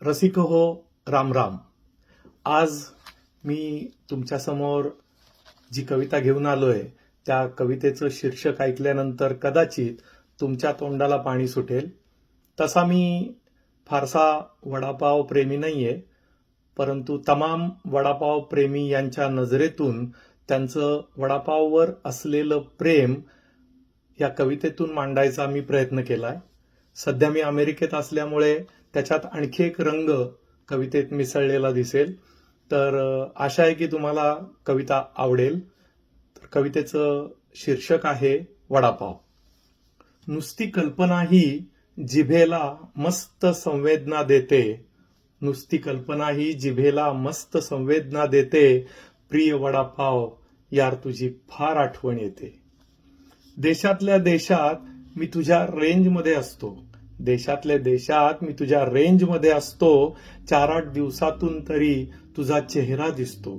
रसिक हो, राम राम. आज मी तुमच्यासमोर जी कविता घेऊन आलोय त्या कवितेचं शीर्षक ऐकल्यानंतर कदाचित तुमच्या तोंडाला पाणी सुटेल. तसा मी फारसा वडापाव प्रेमी नाहीये, परंतु तमाम वडापाव प्रेमी यांच्या नजरेतून त्यांचं वडापाववर असलेलं प्रेम या कवितेतून मांडायचा मी प्रयत्न केलाय. सध्या मी अमेरिकेत असल्यामुळे त्याच्यात आणखी एक रंग कवितेत मिसळलेला दिसेल. तर आशा आहे की तुम्हाला कविता आवडेल. तर कवितेचं शीर्षक आहे वडापाव. नुसती कल्पना ही जिभेला मस्त संवेदना देते. नुसती कल्पना ही जिभेला मस्त संवेदना देते. प्रिय वडापाव, यार तुझी फार आठवण येते. देशातल्या देशात मी तुझ्या रेंजमध्ये असतो. देशातल्या देशात मी तुझ्या रेंजमध्ये असतो. 4-8 दिवसातून तरी तुझा चेहरा दिसतो.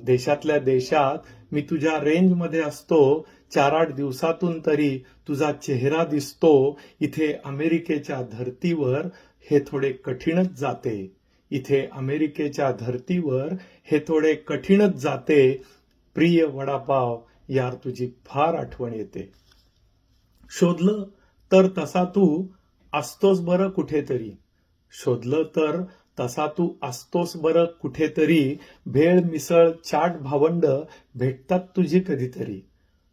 देशातल्या देशात मी तुझ्या रेंजमध्ये असतो. 4-8 दिवसातून तरी तुझा चेहरा दिसतो. इथे अमेरिकेच्या धर्तीवर हे थोडे कठीणच जाते. इथे अमेरिकेच्या धर्तीवर हे थोडे कठीणच जाते. प्रिय वडापाव, यार तुझी फार आठवण येते. शोधलं तर तसा तू असतोस बरं कुठेतरी. शोधलं तर तसा तू असतोस बरं कुठेतरी. भेळ मिसळ चाट भावंड भेटतात तुझी कधीतरी.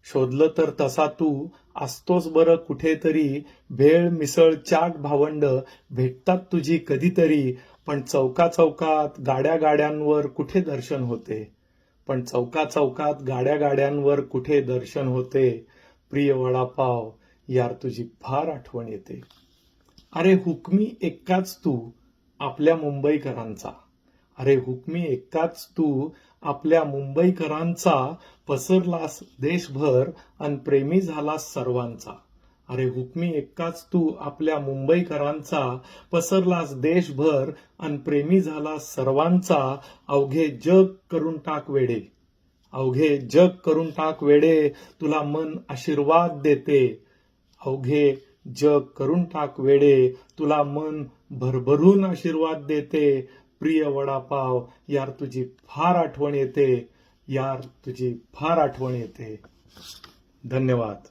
शोधलं तर तसा तू असतोस बरं कुठेतरी. भेळ मिसळ चाट भावंड भेटतात तुझी कधीतरी. पण चौका चौकात गाड्या गाड्यांवर कुठे दर्शन होते. पण चौका चौकात गाड्या गाड्यांवर कुठे दर्शन होते. प्रिय वडापाव, यार तुझी फार आठवण येते. अरे हुकमी एक्काच तू आपल्या मुंबईकरांचा. अरे हुकमी एक्काच तू आपल्या मुंबईकरांचा. पसरलास देशभर अन प्रेमी झालास सर्वांचा. अरे हुकमी एक्काच तू आपल्या मुंबईकरांचा. पसरलास देशभर अन प्रेमी झालास सर्वांचा. अवघे जग करून टाक वेडे. अवघे जग करून टाक वेडे. तुला मन आशीर्वाद देते. अवघे जग करून टाक वेडे. तुला मन भरभरून आशीर्वाद देते. प्रिय वडापाव, यार तुझी फार आठवण येते. यार तुझी फार आठवण येते. धन्यवाद.